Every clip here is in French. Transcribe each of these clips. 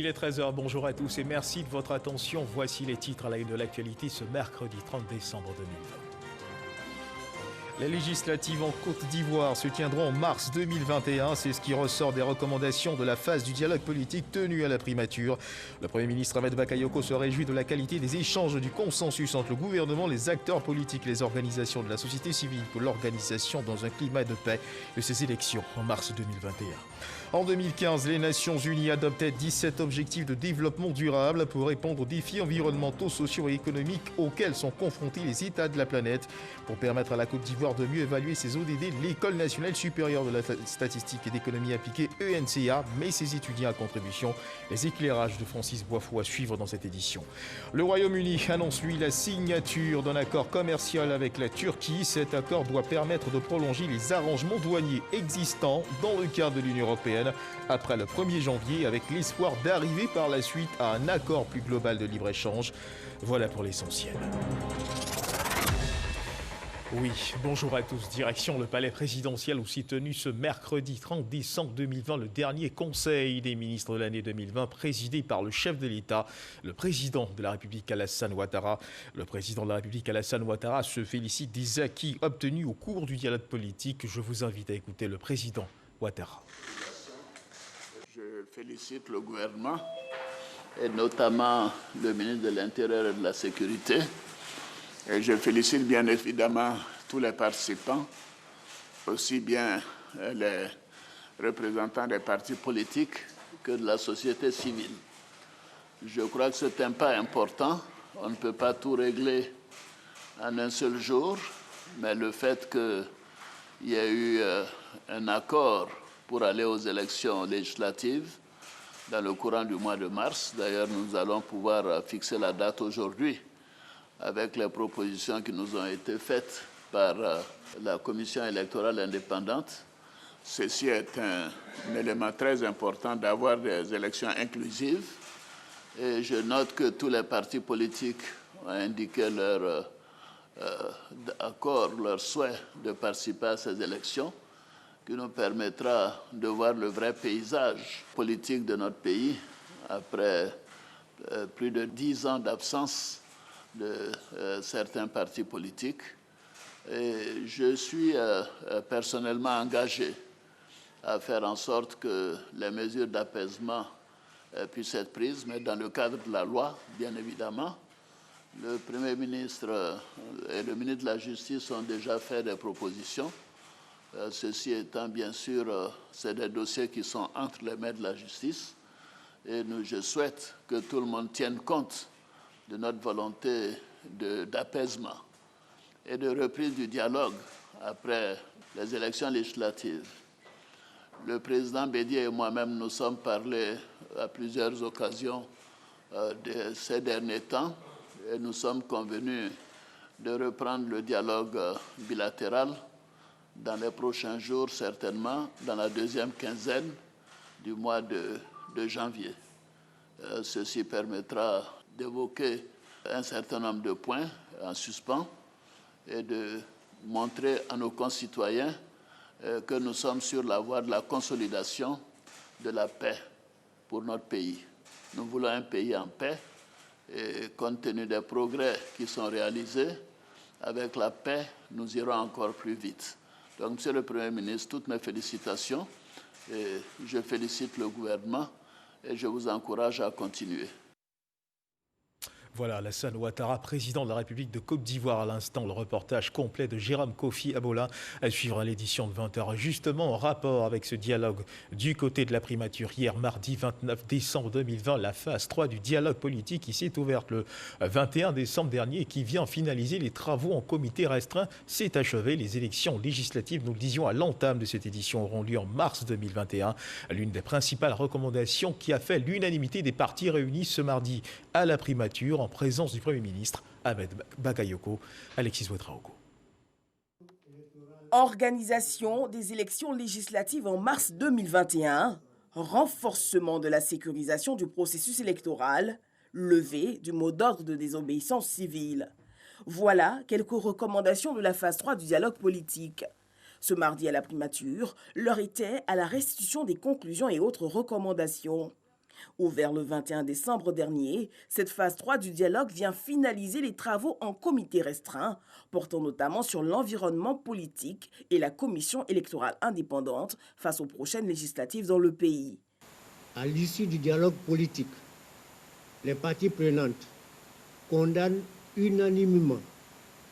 Il est 13 h, bonjour à tous et merci de votre attention. Voici les titres à la une de l'actualité ce mercredi 30 décembre 2020. Les législatives en Côte d'Ivoire se tiendront en mars 2021. C'est ce qui ressort des recommandations de la phase du dialogue politique tenue à la primature. Le Premier ministre Ahmed Bakayoko se réjouit de la qualité des échanges du consensus entre le gouvernement, les acteurs politiques, les organisations de la société civile pour l'organisation dans un climat de paix de ces élections en mars 2021. En 2015, les Nations Unies adoptaient 17 objectifs de développement durable pour répondre aux défis environnementaux, sociaux et économiques auxquels sont confrontés les États de la planète. Pour permettre à la Côte d'Ivoire de mieux évaluer ses ODD, l'École nationale supérieure de la statistique et d'économie appliquée ENCA met ses étudiants à contribution. Les éclairages de Francis Boifou à suivre dans cette édition. Le Royaume-Uni annonce lui la signature d'un accord commercial avec la Turquie. Cet accord doit permettre de prolonger les arrangements douaniers existants dans le cadre de l'Union européenne après le 1er janvier avec l'espoir d'arriver par la suite à un accord plus global de libre-échange. Voilà pour l'essentiel. Oui, bonjour à tous. Direction le palais présidentiel où s'est tenu ce mercredi 30 décembre 2020 le dernier conseil des ministres de l'année 2020 présidé par le chef de l'État, le président de la République Alassane Ouattara. Le président de la République Alassane Ouattara se félicite des acquis obtenus au cours du dialogue politique. Je vous invite à écouter le président Ouattara. Je félicite le gouvernement et notamment le ministre de l'Intérieur et de la Sécurité. Et je félicite bien évidemment tous les participants, aussi bien les représentants des partis politiques que de la société civile. Je crois que c'est un pas important. On ne peut pas tout régler en un seul jour, mais le fait qu'il y ait eu un accord pour aller aux élections législatives dans le courant du mois de mars. D'ailleurs, nous allons pouvoir fixer la date aujourd'hui avec les propositions qui nous ont été faites par la Commission électorale indépendante. Ceci est un élément très important d'avoir des élections inclusives. Et je note que tous les partis politiques ont indiqué leur accord, leur souhait de participer à ces élections, qui nous permettra de voir le vrai paysage politique de notre pays après plus de 10 ans d'absence de certains partis politiques. Et je suis personnellement engagé à faire en sorte que les mesures d'apaisement puissent être prises, mais dans le cadre de la loi, bien évidemment. Le Premier ministre et le ministre de la Justice ont déjà fait des propositions. Ceci étant, bien sûr, c'est des dossiers qui sont entre les mains de la justice. Et je souhaite que tout le monde tienne compte de notre volonté d'apaisement et de reprise du dialogue après les élections législatives. Le président Bédié et moi-même nous sommes parlé à plusieurs occasions de ces derniers temps et nous sommes convenus de reprendre le dialogue bilatéral dans les prochains jours, certainement, dans la deuxième quinzaine du mois de janvier. Ceci permettra d'évoquer un certain nombre de points en suspens et de montrer à nos concitoyens que nous sommes sur la voie de la consolidation de la paix pour notre pays. Nous voulons un pays en paix et compte tenu des progrès qui sont réalisés, avec la paix, nous irons encore plus vite. Donc, Monsieur le Premier ministre, toutes mes félicitations et je félicite le gouvernement et je vous encourage à continuer. Voilà, Alassane Ouattara, président de la République de Côte d'Ivoire. À l'instant, le reportage complet de Jérôme Kofi Abola à suivre à l'édition de 20h. Justement, en rapport avec ce dialogue du côté de la primature, hier, mardi 29 décembre 2020, la phase 3 du dialogue politique qui s'est ouverte le 21 décembre dernier et qui vient finaliser les travaux en comité restreint s'est achevée. Les élections législatives, nous le disions à l'entame de cette édition, auront lieu en mars 2021. L'une des principales recommandations qui a fait l'unanimité des partis réunis ce mardi à la primature, en présence du Premier ministre Ahmed Bakayoko. Alexis Ouedraogo. Organisation des élections législatives en mars 2021, renforcement de la sécurisation du processus électoral, levée du mot d'ordre de désobéissance civile. Voilà quelques recommandations de la phase 3 du dialogue politique. Ce mardi à la primature, l'heure était à la restitution des conclusions et autres recommandations. Ouvert le 21 décembre dernier, cette phase 3 du dialogue vient finaliser les travaux en comité restreint, portant notamment sur l'environnement politique et la commission électorale indépendante face aux prochaines législatives dans le pays. À l'issue du dialogue politique, les parties prenantes condamnent unanimement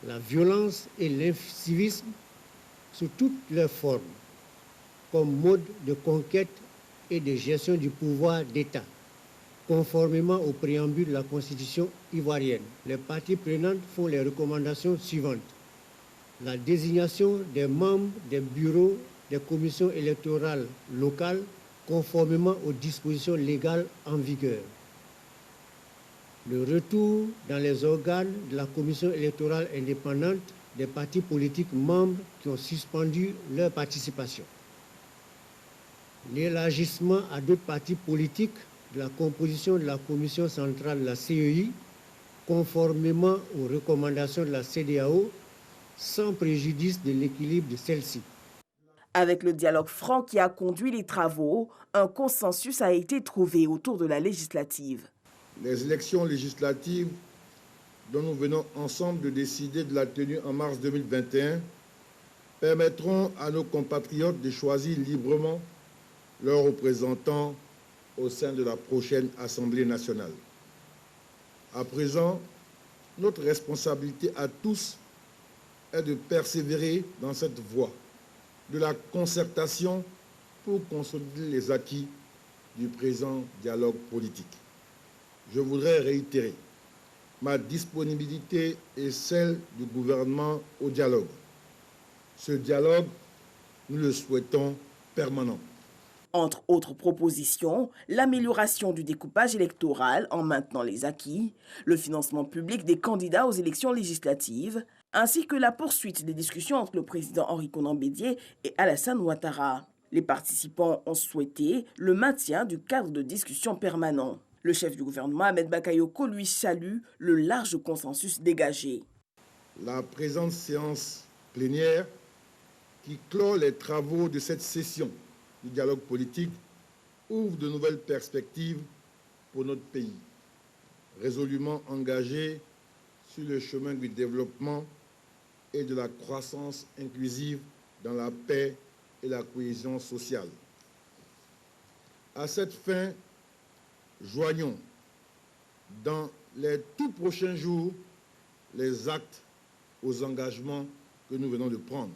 la violence et l'incivisme sous toutes leurs formes, comme mode de conquête et de gestion du pouvoir d'État, conformément au préambule de la Constitution ivoirienne. Les parties prenantes font les recommandations suivantes. La désignation des membres des bureaux des commissions électorales locales conformément aux dispositions légales en vigueur. Le retour dans les organes de la commission électorale indépendante des partis politiques membres qui ont suspendu leur participation. L'élargissement à d'autres partis politiques de la composition de la commission centrale de la CEI, conformément aux recommandations de la CEDEAO, sans préjudice de l'équilibre de celle-ci. Avec le dialogue franc qui a conduit les travaux, un consensus a été trouvé autour de la législative. Les élections législatives dont nous venons ensemble de décider de la tenue en mars 2021 permettront à nos compatriotes de choisir librement leurs représentants au sein de la prochaine Assemblée nationale. À présent, notre responsabilité à tous est de persévérer dans cette voie de la concertation pour consolider les acquis du présent dialogue politique. Je voudrais réitérer ma disponibilité et celle du gouvernement au dialogue. Ce dialogue, nous le souhaitons permanent. Entre autres propositions, l'amélioration du découpage électoral en maintenant les acquis, le financement public des candidats aux élections législatives, ainsi que la poursuite des discussions entre le président Henri Konan Bédié et Alassane Ouattara. Les participants ont souhaité le maintien du cadre de discussion permanent. Le chef du gouvernement, Ahmed Bakayoko, lui salue le large consensus dégagé. La présente séance plénière qui clôt les travaux de cette session du dialogue politique ouvre de nouvelles perspectives pour notre pays, résolument engagé sur le chemin du développement et de la croissance inclusive dans la paix et la cohésion sociale. À cette fin, joignons dans les tout prochains jours les actes aux engagements que nous venons de prendre.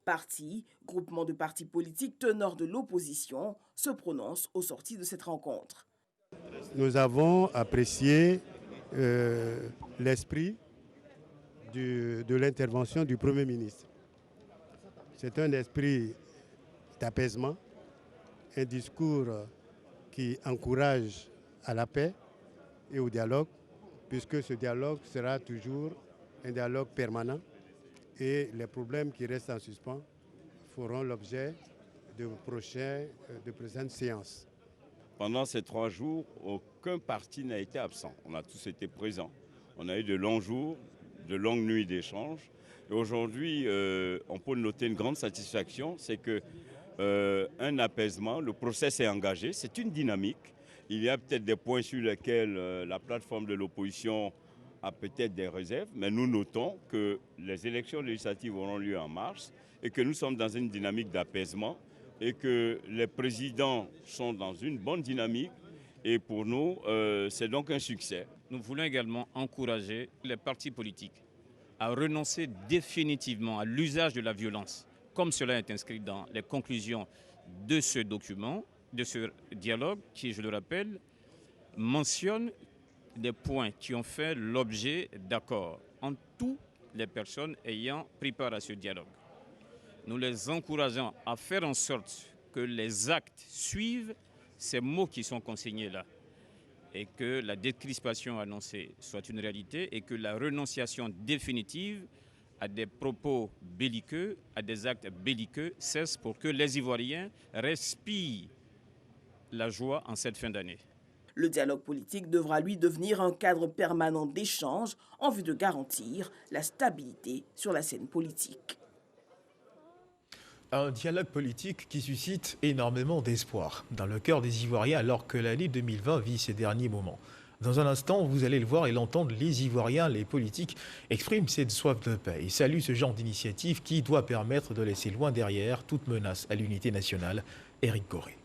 Partis, groupement de partis politiques teneurs de l'opposition, se prononcent au sorti de cette rencontre. Nous avons apprécié l'esprit de l'intervention du Premier ministre. C'est un esprit d'apaisement, un discours qui encourage à la paix et au dialogue, puisque ce dialogue sera toujours un dialogue permanent et les problèmes qui restent en suspens feront l'objet de prochaines séances. Pendant ces 3 jours, aucun parti n'a été absent. On a tous été présents. On a eu de longs jours, de longues nuits d'échanges. Et aujourd'hui, on peut noter une grande satisfaction, c'est qu'un apaisement, le process est engagé, c'est une dynamique. Il y a peut-être des points sur lesquels la plateforme de l'opposition a peut-être des réserves, mais nous notons que les élections législatives auront lieu en mars et que nous sommes dans une dynamique d'apaisement et que les présidents sont dans une bonne dynamique et pour nous, c'est donc un succès. Nous voulons également encourager les partis politiques à renoncer définitivement à l'usage de la violence, comme cela est inscrit dans les conclusions de ce document, de ce dialogue qui, je le rappelle, mentionne des points qui ont fait l'objet d'accords entre toutes les personnes ayant pris part à ce dialogue. Nous les encourageons à faire en sorte que les actes suivent ces mots qui sont consignés là et que la décrispation annoncée soit une réalité et que la renonciation définitive à des propos belliqueux, à des actes belliqueux cesse pour que les Ivoiriens respirent la joie en cette fin d'année. Le dialogue politique devra lui devenir un cadre permanent d'échange en vue de garantir la stabilité sur la scène politique. Un dialogue politique qui suscite énormément d'espoir dans le cœur des Ivoiriens alors que l'année 2020 vit ses derniers moments. Dans un instant, vous allez le voir et l'entendre, les Ivoiriens, les politiques expriment cette soif de paix et saluent ce genre d'initiative qui doit permettre de laisser loin derrière toute menace à l'unité nationale. Éric Goré.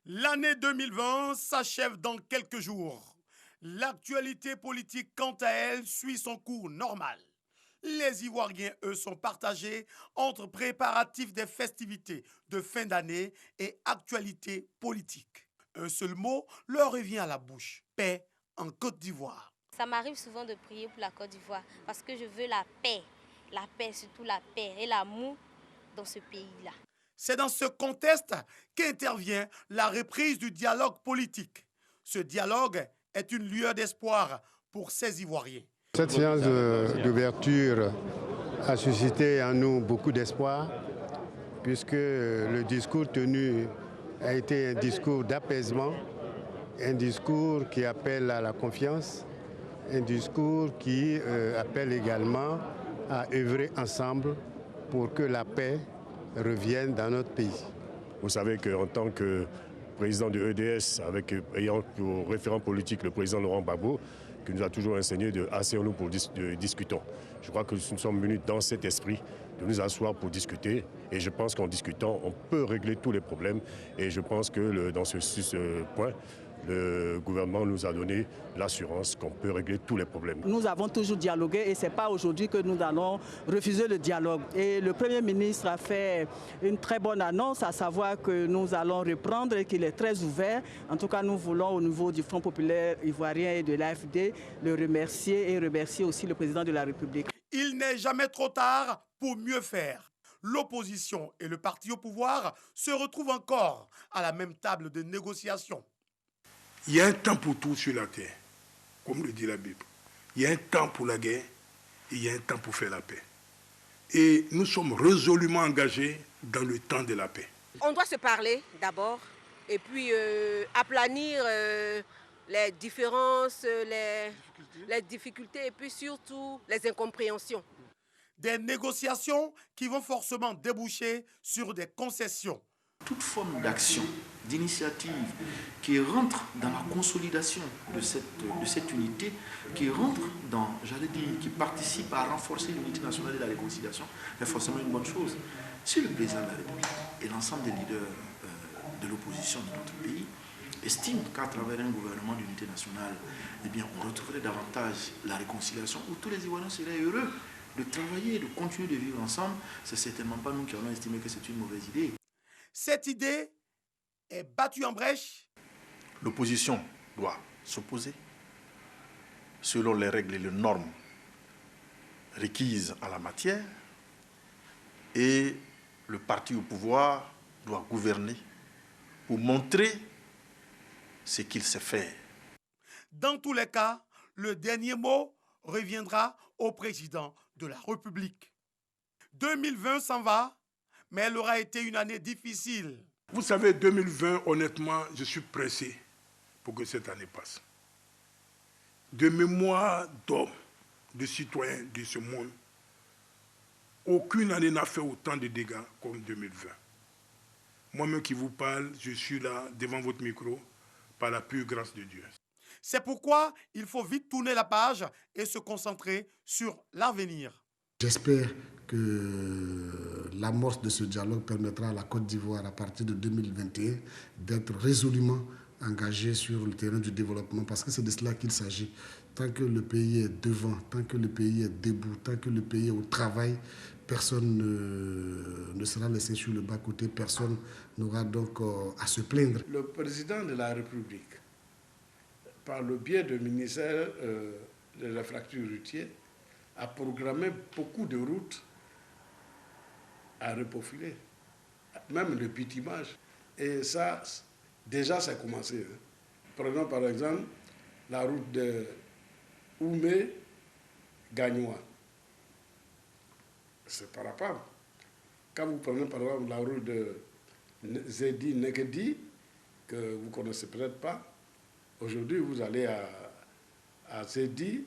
L'année 2020 s'achève dans quelques jours. L'actualité politique, quant à elle, suit son cours normal. Les Ivoiriens, eux, sont partagés entre préparatifs des festivités de fin d'année et actualité politique. Un seul mot leur revient à la bouche, paix en Côte d'Ivoire. Ça m'arrive souvent de prier pour la Côte d'Ivoire parce que je veux la paix, surtout la paix et l'amour dans ce pays-là. C'est dans ce contexte qu'intervient la reprise du dialogue politique. Ce dialogue est une lueur d'espoir pour ces Ivoiriens. Cette séance d'ouverture a suscité en nous beaucoup d'espoir puisque le discours tenu a été un discours d'apaisement, un discours qui appelle à la confiance, un discours qui appelle également à œuvrer ensemble pour que la paix revienne dans notre pays. Vous savez qu'en tant que président de EDS, ayant pour référent politique le président Laurent Gbagbo, qui nous a toujours enseigné de asseyons-nous pour discutons. Je crois que nous sommes venus dans cet esprit de nous asseoir pour discuter et je pense qu'en discutant, on peut régler tous les problèmes et je pense que dans ce point, le gouvernement nous a donné l'assurance qu'on peut régler tous les problèmes. Nous avons toujours dialogué et ce n'est pas aujourd'hui que nous allons refuser le dialogue. Et le Premier ministre a fait une très bonne annonce, à savoir que nous allons reprendre et qu'il est très ouvert. En tout cas, nous voulons au niveau du Front populaire ivoirien et de l'AFD le remercier et remercier aussi le président de la République. Il n'est jamais trop tard pour mieux faire. L'opposition et le parti au pouvoir se retrouvent encore à la même table de négociation. Il y a un temps pour tout sur la terre, comme le dit la Bible. Il y a un temps pour la guerre et il y a un temps pour faire la paix. Et nous sommes résolument engagés dans le temps de la paix. On doit se parler d'abord et puis aplanir les différences, les difficultés et puis surtout les incompréhensions. Des négociations qui vont forcément déboucher sur des concessions. Toute forme d'action, d'initiative qui rentre dans la consolidation de cette unité, qui rentre dans, qui participe à renforcer l'unité nationale et la réconciliation, est forcément une bonne chose. Si le président de la République et l'ensemble des leaders de l'opposition de notre pays estiment qu'à travers un gouvernement d'unité nationale, eh bien, on retrouverait davantage la réconciliation, où tous les Ivoiriens seraient heureux de travailler, de continuer de vivre ensemble, c'est certainement pas nous qui allons estimer que c'est une mauvaise idée. Cette idée est battue en brèche. L'opposition doit s'opposer selon les règles et les normes requises en la matière et le parti au pouvoir doit gouverner pour montrer ce qu'il sait faire. Dans tous les cas, le dernier mot reviendra au président de la République. 2020 s'en va, mais elle aura été une année difficile. Vous savez, 2020, honnêtement, je suis pressé pour que cette année passe. De mémoire d'hommes, de citoyens de ce monde, aucune année n'a fait autant de dégâts comme 2020. Moi-même qui vous parle, je suis là devant votre micro par la pure grâce de Dieu. C'est pourquoi il faut vite tourner la page et se concentrer sur l'avenir. J'espère que l'amorce de ce dialogue permettra à la Côte d'Ivoire, à partir de 2021, d'être résolument engagée sur le terrain du développement, parce que c'est de cela qu'il s'agit. Tant que le pays est devant, tant que le pays est debout, tant que le pays est au travail, personne ne sera laissé sur le bas-côté, personne n'aura donc à se plaindre. Le président de la République, par le biais du ministère de l'infrastructure routière, a programmé beaucoup de routes à reprofiler, même le bitumage. Et ça, déjà, ça a commencé. Prenons par exemple la route de Oumé-Gagnois. C'est pas rapport. Quand vous prenez par exemple la route de Zedi-Nekedi, que vous ne connaissez peut-être pas, aujourd'hui vous allez à Zedi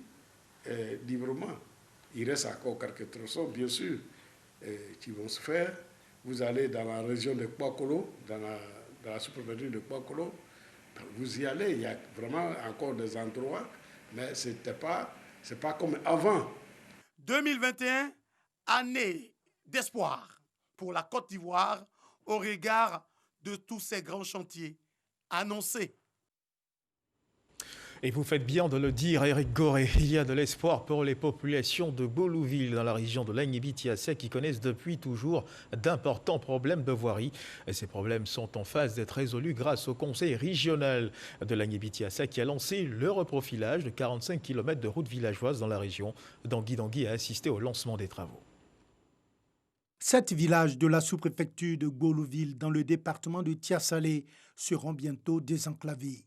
librement. Il reste encore quelques tronçons, bien sûr, qui vont se faire. Vous allez dans la région de Kpakolo, dans la sous-préfecture de Kpakolo, vous y allez, il y a vraiment encore des endroits, mais c'est pas comme avant. 2021, année d'espoir pour la Côte d'Ivoire au regard de tous ces grands chantiers annoncés. Et vous faites bien de le dire, Éric Goré, il y a de l'espoir pour les populations de Bolouville dans la région de Lagnébi-Tiassé qui connaissent depuis toujours d'importants problèmes de voirie. Et ces problèmes sont en phase d'être résolus grâce au conseil régional de Lagnébi-Tiassé qui a lancé le reprofilage de 45 km de routes villageoises dans la région. Dangui a assisté au lancement des travaux. 7 villages de la sous-préfecture de Bolouville dans le département de Tiassalé seront bientôt désenclavés.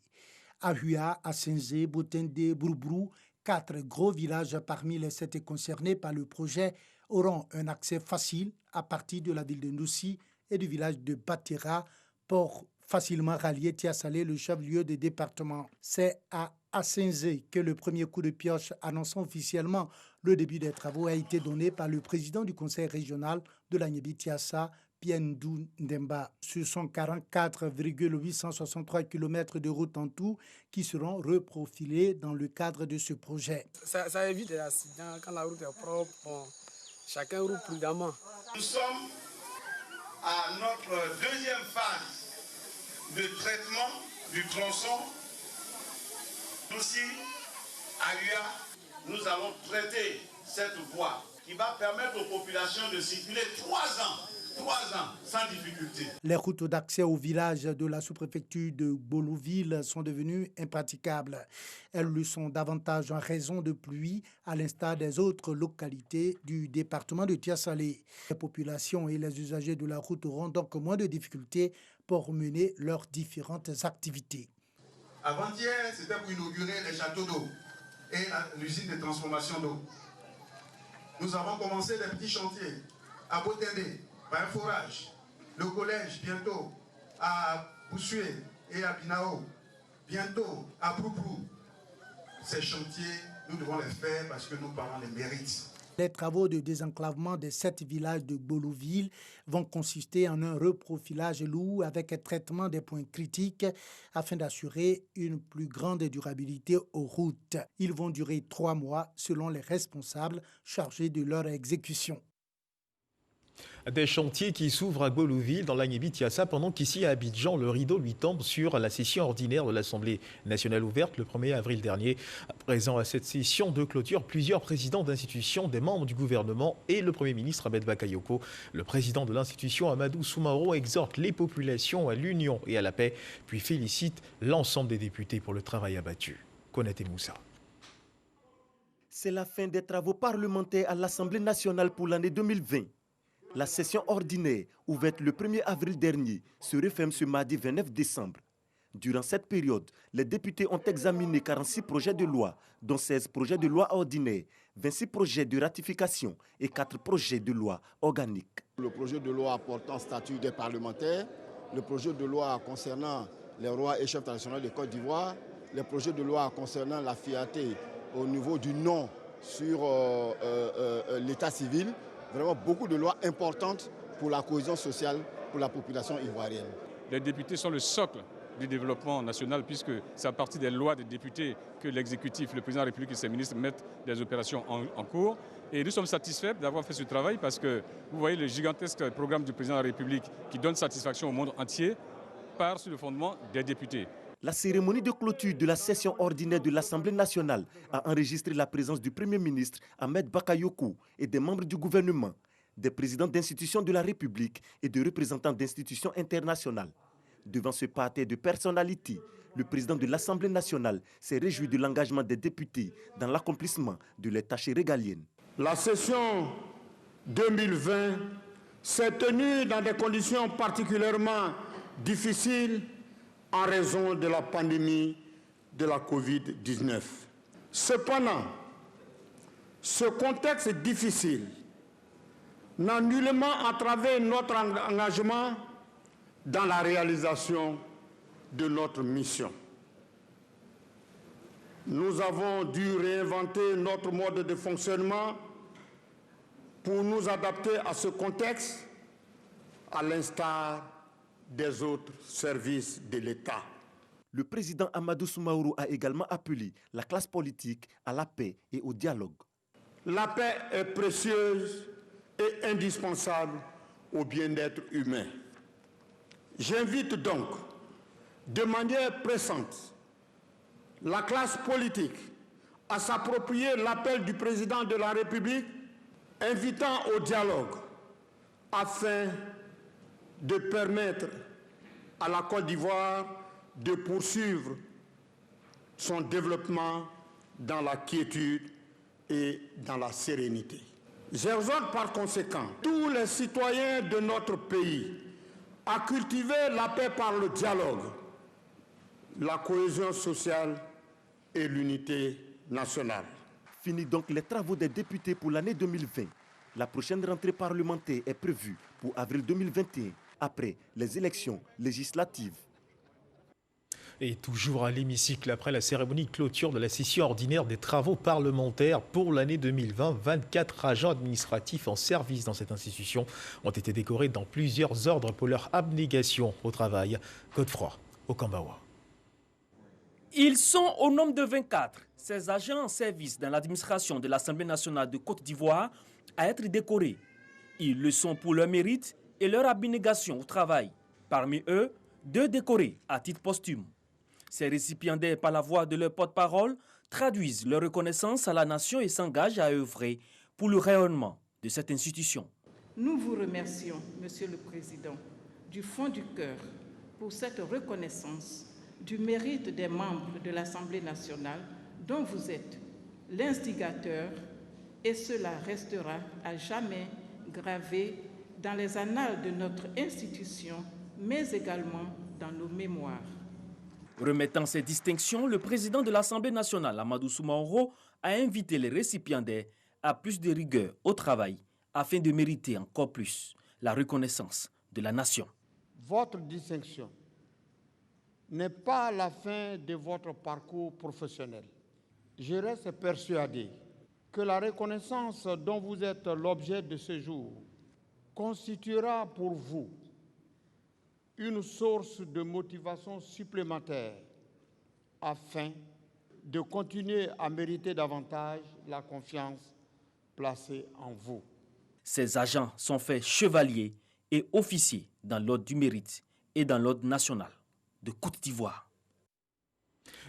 Ahua, Assenze, Botende, Broubrou, 4 gros villages parmi les 7 concernés par le projet auront un accès facile à partir de la ville de Noussi et du village de Batera pour facilement rallier Tiassalé, le chef-lieu du département. C'est à Assenze que le premier coup de pioche annonçant officiellement le début des travaux a été donné par le président du conseil régional de Lagnébi-Tiassa, Piendou Ndemba. Ce sont 44,863 km de route en tout qui seront reprofilés dans le cadre de ce projet. Ça évite les accidents quand la route est propre. Bon, chacun roule prudemment. Nous sommes à notre deuxième phase de traitement du tronçon. Aussi, à Ahua, nous allons traiter cette voie qui va permettre aux populations de circuler 3 ans sans difficulté. Les routes d'accès au village de la sous-préfecture de Bolouville sont devenues impraticables. Elles le sont davantage en raison de pluie, à l'instar des autres localités du département de Tiassalé. Les populations et les usagers de la route auront donc moins de difficultés pour mener leurs différentes activités. Avant-hier, c'était pour inaugurer les châteaux d'eau et l'usine de transformation d'eau. Nous avons commencé les petits chantiers à Botende, par un forage, le collège bientôt à Boussoué et à Binao, bientôt à Broubrou. Ces chantiers, nous devons les faire parce que nos parents les méritent. Les travaux de désenclavement des 7 villages de Bolouville vont consister en un reprofilage lourd avec un traitement des points critiques afin d'assurer une plus grande durabilité aux routes. Ils vont durer 3 mois selon les responsables chargés de leur exécution. Des chantiers qui s'ouvrent à Bolouville dans l'Agnébi-Tiassa pendant qu'ici à Abidjan, le rideau lui tombe sur la session ordinaire de l'Assemblée nationale ouverte le 1er avril dernier. Présent à cette session de clôture, plusieurs présidents d'institutions, des membres du gouvernement et le Premier ministre Ahmed Bakayoko. Le président de l'institution, Amadou Soumaoro, exhorte les populations à l'union et à la paix, puis félicite l'ensemble des députés pour le travail abattu. Konaté Moussa. C'est la fin des travaux parlementaires à l'Assemblée nationale pour l'année 2020. La session ordinaire, ouverte le 1er avril dernier, se referme ce mardi 29 décembre. Durant cette période, les députés ont examiné 46 projets de loi, dont 16 projets de loi ordinaires, 26 projets de ratification et 4 projets de loi organiques. Le projet de loi portant statut des parlementaires, le projet de loi concernant les rois et chefs traditionnels de Côte d'Ivoire, les projets de loi concernant la fiabilité au niveau du nom sur l'état civil. Vraiment beaucoup de lois importantes pour la cohésion sociale, pour la population ivoirienne. Les députés sont le socle du développement national puisque c'est à partir des lois des députés que l'exécutif, le président de la République et ses ministres mettent des opérations en cours. Et nous sommes satisfaits d'avoir fait ce travail parce que vous voyez le gigantesque programme du président de la République qui donne satisfaction au monde entier part sur le fondement des députés. La cérémonie de clôture de la session ordinaire de l'Assemblée nationale a enregistré la présence du Premier ministre Ahmed Bakayoko et des membres du gouvernement, des présidents d'institutions de la République et de représentants d'institutions internationales. Devant ce parterre de personnalités, le président de l'Assemblée nationale s'est réjoui de l'engagement des députés dans l'accomplissement de leurs tâches régaliennes. La session 2020 s'est tenue dans des conditions particulièrement difficiles en raison de la pandémie de la Covid-19. Cependant, ce contexte difficile n'a nullement entravé notre engagement dans la réalisation de notre mission. Nous avons dû réinventer notre mode de fonctionnement pour nous adapter à ce contexte, à l'instar des autres services de l'État. Le président Amadou Soumaoro a également appelé la classe politique à la paix et au dialogue. La paix est précieuse et indispensable au bien-être humain. J'invite donc de manière pressante la classe politique à s'approprier l'appel du président de la République invitant au dialogue afin de permettre à la Côte d'Ivoire de poursuivre son développement dans la quiétude et dans la sérénité. J'exhorte par conséquent tous les citoyens de notre pays à cultiver la paix par le dialogue, la cohésion sociale et l'unité nationale. Fini donc les travaux des députés pour l'année 2020. La prochaine rentrée parlementaire est prévue pour avril 2021, après les élections législatives. Et toujours à l'hémicycle, après la cérémonie de clôture de la session ordinaire des travaux parlementaires pour l'année 2020, 24 agents administratifs en service dans cette institution ont été décorés dans plusieurs ordres pour leur abnégation au travail. Godefroy Okambawa. Ils sont au nombre de 24, ces agents en service dans l'administration de l'Assemblée nationale de Côte d'Ivoire à être décorés. Ils le sont pour leur mérite et leur abnégation au travail. Parmi eux, 2 décorés à titre posthume. Ces récipiendaires, par la voix de leur porte-parole, traduisent leur reconnaissance à la nation et s'engagent à œuvrer pour le rayonnement de cette institution. Nous vous remercions, Monsieur le Président, du fond du cœur pour cette reconnaissance du mérite des membres de l'Assemblée nationale dont vous êtes l'instigateur, et cela restera à jamais gravé dans les annales de notre institution, mais également dans nos mémoires. Remettant ces distinctions, le président de l'Assemblée nationale, Amadou Soumaoro, a invité les récipiendaires à plus de rigueur au travail afin de mériter encore plus la reconnaissance de la nation. Votre distinction n'est pas la fin de votre parcours professionnel. Je reste persuadé que la reconnaissance dont vous êtes l'objet de ce jour constituera pour vous une source de motivation supplémentaire afin de continuer à mériter davantage la confiance placée en vous. Ces agents sont faits chevaliers et officiers dans l'ordre du mérite et dans l'ordre national de Côte d'Ivoire.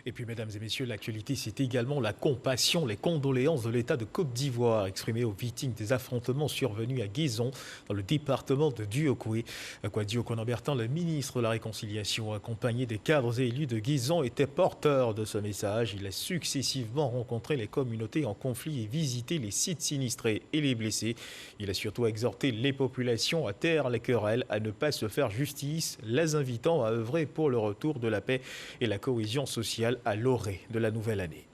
Et puis, mesdames et messieurs, l'actualité, c'est également la compassion, les condoléances de l'État de Côte d'Ivoire exprimées aux victimes des affrontements survenus à Guézon, dans le département de Duokoué. Kouadi Okonan-Bertin, le ministre de la Réconciliation, accompagné des cadres et élus de Guézon, était porteur de ce message. Il a successivement rencontré les communautés en conflit et visité les sites sinistrés et les blessés. Il a surtout exhorté les populations à taire les querelles, à ne pas se faire justice, les invitant à œuvrer pour le retour de la paix et la cohésion sociale à l'orée de la nouvelle année.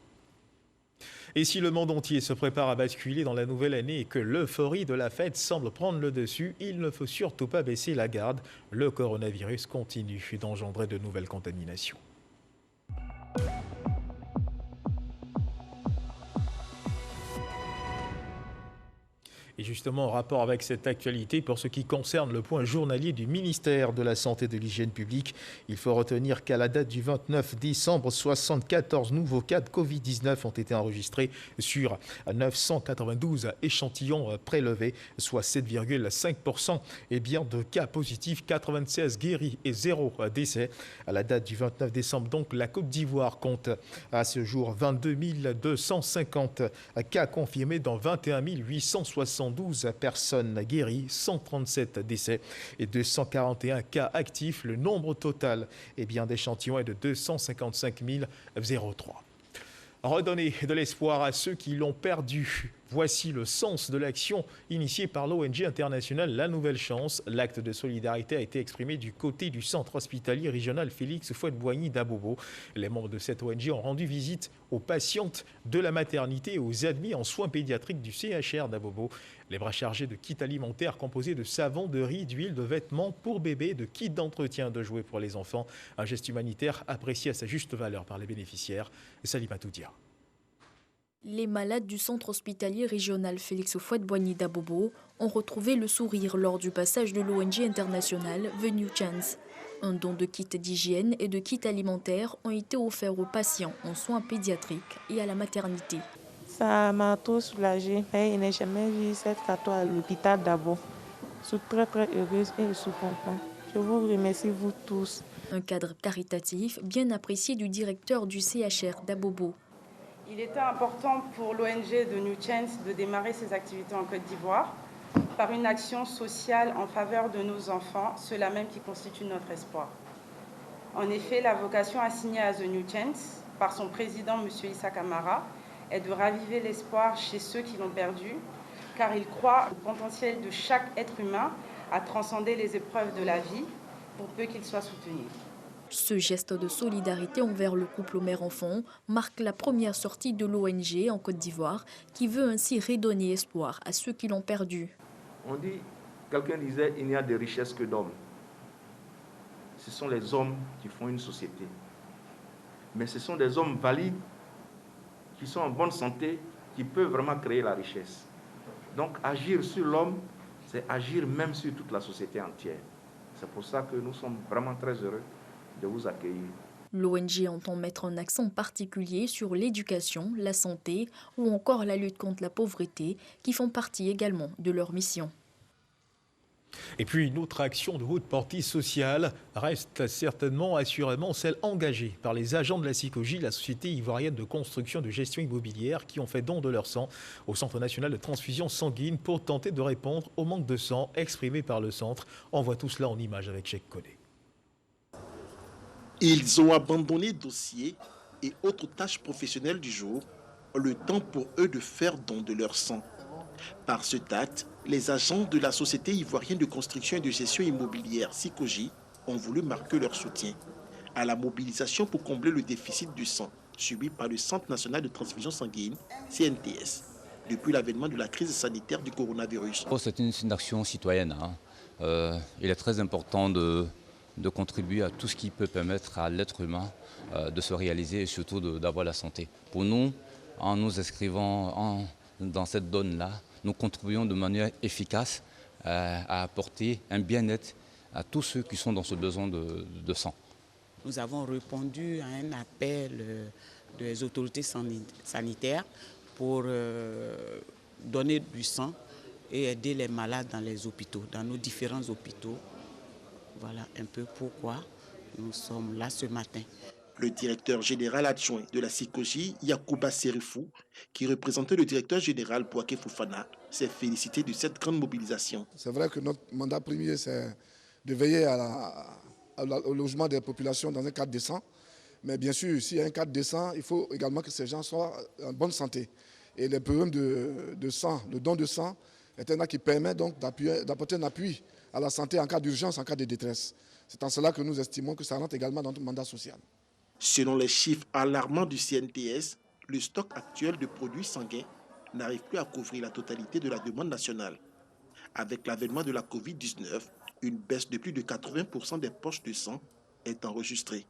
Et si le monde entier se prépare à basculer dans la nouvelle année et que l'euphorie de la fête semble prendre le dessus, il ne faut surtout pas baisser la garde. Le coronavirus continue d'engendrer de nouvelles contaminations. Et justement, en rapport avec cette actualité, pour ce qui concerne le point journalier du ministère de la Santé et de l'Hygiène publique, il faut retenir qu'à la date du 29 décembre, 74 nouveaux cas de Covid-19 ont été enregistrés sur 992 échantillons prélevés, soit 7,5% de cas positifs, 96 guéris et 0 décès. À la date du 29 décembre, donc, la Côte d'Ivoire compte à ce jour 22 250 cas confirmés, dans 21 872 personnes guéries, 137 décès et 241 cas actifs. Le nombre total d'échantillons est de 255 003. Redonner de l'espoir à ceux qui l'ont perdu. Voici le sens de l'action initiée par l'ONG internationale La Nouvelle Chance. L'acte de solidarité a été exprimé du côté du centre hospitalier régional Félix Houphouët-Boigny d'Abobo. Les membres de cette ONG ont rendu visite aux patientes de la maternité et aux admis en soins pédiatriques du CHR d'Abobo. Les bras chargés de kits alimentaires composés de savon, de riz, d'huile, de vêtements pour bébés, de kits d'entretien de jouets pour les enfants. Un geste humanitaire apprécié à sa juste valeur par les bénéficiaires. Salim Atoudia. Les malades du centre hospitalier régional Félix Houphouët-Boigny d'Abobo ont retrouvé le sourire lors du passage de l'ONG internationale The New Chance. Un don de kits d'hygiène et de kits alimentaires ont été offerts aux patients en soins pédiatriques et à la maternité. Ça m'a trop soulagée. Je n'ai jamais vu cette photo à l'hôpital d'Abo. Je suis très heureuse et je suis contente. Je vous remercie vous tous. Un cadre caritatif bien apprécié du directeur du CHR d'Abobo. Il était important pour l'ONG de New Chance de démarrer ses activités en Côte d'Ivoire par une action sociale en faveur de nos enfants, ceux-là même qui constituent notre espoir. En effet, la vocation assignée à The New Chance par son président, M. Issa Kamara, est de raviver l'espoir chez ceux qui l'ont perdu, car il croit au potentiel de chaque être humain à transcender les épreuves de la vie, pour peu qu'il soit soutenu. Ce geste de solidarité envers le couple mère-enfant marque la première sortie de l'ONG en Côte d'Ivoire, qui veut ainsi redonner espoir à ceux qui l'ont perdu. On dit, quelqu'un disait, il n'y a de richesse que d'hommes. Ce sont les hommes qui font une société. Mais ce sont des hommes valides, qui sont en bonne santé, qui peuvent vraiment créer la richesse. Donc agir sur l'homme, c'est agir même sur toute la société entière. C'est pour ça que nous sommes vraiment très heureux de vous accueillir. L'ONG entend mettre un accent particulier sur l'éducation, la santé ou encore la lutte contre la pauvreté, qui font partie également de leur mission. Et puis une autre action de haute portée sociale reste certainement, assurément, celle engagée par les agents de la SICOGI, la Société ivoirienne de construction et de gestion immobilière, qui ont fait don de leur sang au Centre national de transfusion sanguine pour tenter de répondre au manque de sang exprimé par le centre. On voit tout cela en images avec Cheikh Kodé. Ils ont abandonné dossiers et autres tâches professionnelles du jour, le temps pour eux de faire don de leur sang. Par ce acte, les agents de la Société ivoirienne de construction et de gestion immobilière SICOGI ont voulu marquer leur soutien à la mobilisation pour combler le déficit du sang subi par le Centre national de transfusion sanguine, CNTS, depuis l'avènement de la crise sanitaire du coronavirus. C'est une action citoyenne. Il est très important de contribuer à tout ce qui peut permettre à l'être humain de se réaliser et surtout d'avoir la santé. Pour nous, en nous inscrivant dans cette donne-là, nous contribuons de manière efficace à apporter un bien-être à tous ceux qui sont dans ce besoin de sang. Nous avons répondu à un appel des autorités sanitaires pour donner du sang et aider les malades dans les hôpitaux, dans nos différents hôpitaux. Voilà un peu pourquoi nous sommes là ce matin. Le directeur général adjoint de la SICOGI, Yacouba Serifou, qui représentait le directeur général Bouaké Fofana, s'est félicité de cette grande mobilisation. C'est vrai que notre mandat premier, c'est de veiller au logement des populations dans un cadre décent. Mais bien sûr, s'il y a un cadre décent, il faut également que ces gens soient en bonne santé. Et les problèmes de sang, le don de sang, est un acte qui permet donc d'apporter un appui à la santé en cas d'urgence, en cas de détresse. C'est en cela que nous estimons que ça rentre également dans notre mandat social. Selon les chiffres alarmants du CNTS, le stock actuel de produits sanguins n'arrive plus à couvrir la totalité de la demande nationale. Avec l'avènement de la Covid-19, une baisse de plus de 80% des poches de sang est enregistrée.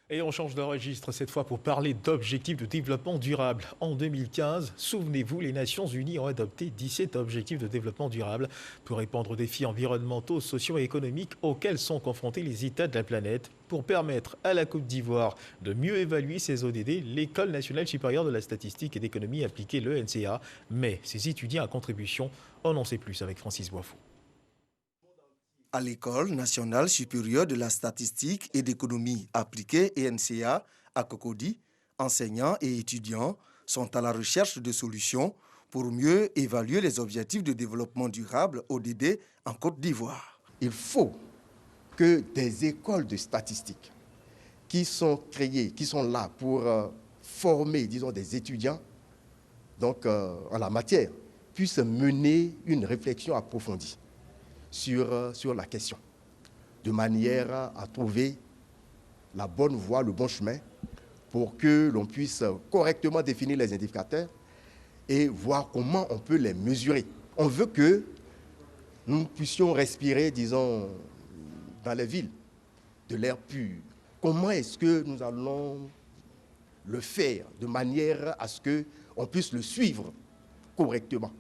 Et on change de registre cette fois pour parler d'objectifs de développement durable. En 2015, souvenez-vous, les Nations Unies ont adopté 17 objectifs de développement durable pour répondre aux défis environnementaux, sociaux et économiques auxquels sont confrontés les États de la planète. Pour permettre à la Côte d'Ivoire de mieux évaluer ces ODD, l'École nationale supérieure de la statistique et d'économie appliquée, l'ENCA, met ses étudiants à contribution. On en sait plus avec Francis Boifou. À l'École nationale supérieure de la statistique et d'économie appliquée, ENCA, à Cocody, enseignants et étudiants sont à la recherche de solutions pour mieux évaluer les objectifs de développement durable, ODD, en Côte d'Ivoire. Il faut que des écoles de statistiques qui sont créées, qui sont là pour former, disons, des étudiants donc, en la matière, puissent mener une réflexion approfondie sur la question, de manière à trouver la bonne voie, le bon chemin, pour que l'on puisse correctement définir les indicateurs et voir comment on peut les mesurer. On veut que nous puissions respirer, disons, dans les villes, de l'air pur. Comment est-ce que nous allons le faire de manière à ce qu'on puisse le suivre correctement.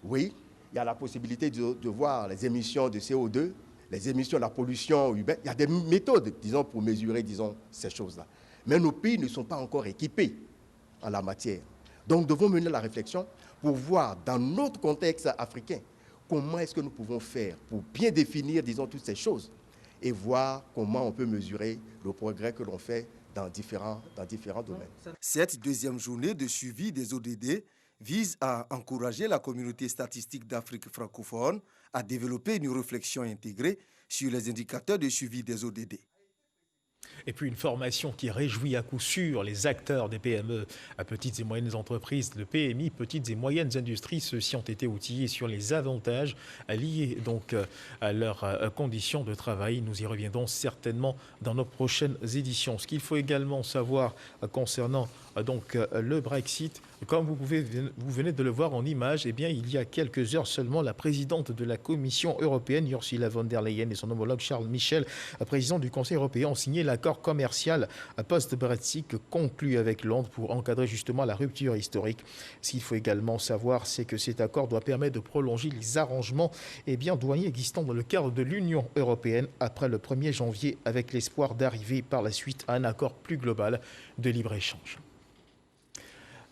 Oui, il y a la possibilité de voir les émissions de CO2, les émissions de la pollution urbaine. Il y a des méthodes, disons, pour mesurer, disons, ces choses-là. Mais nos pays ne sont pas encore équipés en la matière. Donc, nous devons mener la réflexion pour voir, dans notre contexte africain, comment est-ce que nous pouvons faire pour bien définir, disons, toutes ces choses et voir comment on peut mesurer le progrès que l'on fait dans différents domaines. Cette deuxième journée de suivi des ODD vise à encourager la communauté statistique d'Afrique francophone à développer une réflexion intégrée sur les indicateurs de suivi des ODD. Et puis une formation qui réjouit à coup sûr les acteurs des PME, petites et moyennes entreprises, le PMI, petites et moyennes industries. Ceux-ci ont été outillés sur les avantages liés donc à leurs conditions de travail. Nous y reviendrons certainement dans nos prochaines éditions. Ce qu'il faut également savoir concernant donc le Brexit, comme vous venez de le voir en image, eh bien, il y a quelques heures seulement, la présidente de la Commission européenne, Ursula von der Leyen, et son homologue Charles Michel, président du Conseil européen, ont signé l'accord commercial post-Brexit conclu avec Londres pour encadrer justement la rupture historique. Ce qu'il faut également savoir, c'est que cet accord doit permettre de prolonger les arrangements douaniers existants dans le cadre de l'Union européenne après le 1er janvier, avec l'espoir d'arriver par la suite à un accord plus global de libre-échange.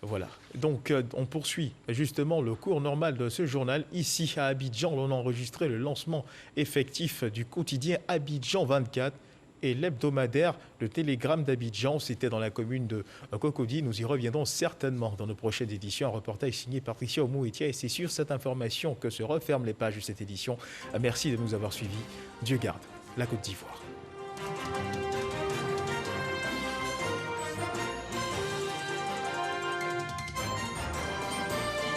Voilà, donc on poursuit justement le cours normal de ce journal. Ici à Abidjan, on a enregistré le lancement effectif du quotidien Abidjan 24 et l'hebdomadaire Le Télégramme d'Abidjan. C'était dans la commune de Cocody. Nous y reviendrons certainement dans nos prochaines éditions. Un reportage signé Patricia Omouetia, et c'est sur cette information que se referment les pages de cette édition. Merci de nous avoir suivis. Dieu garde la Côte d'Ivoire.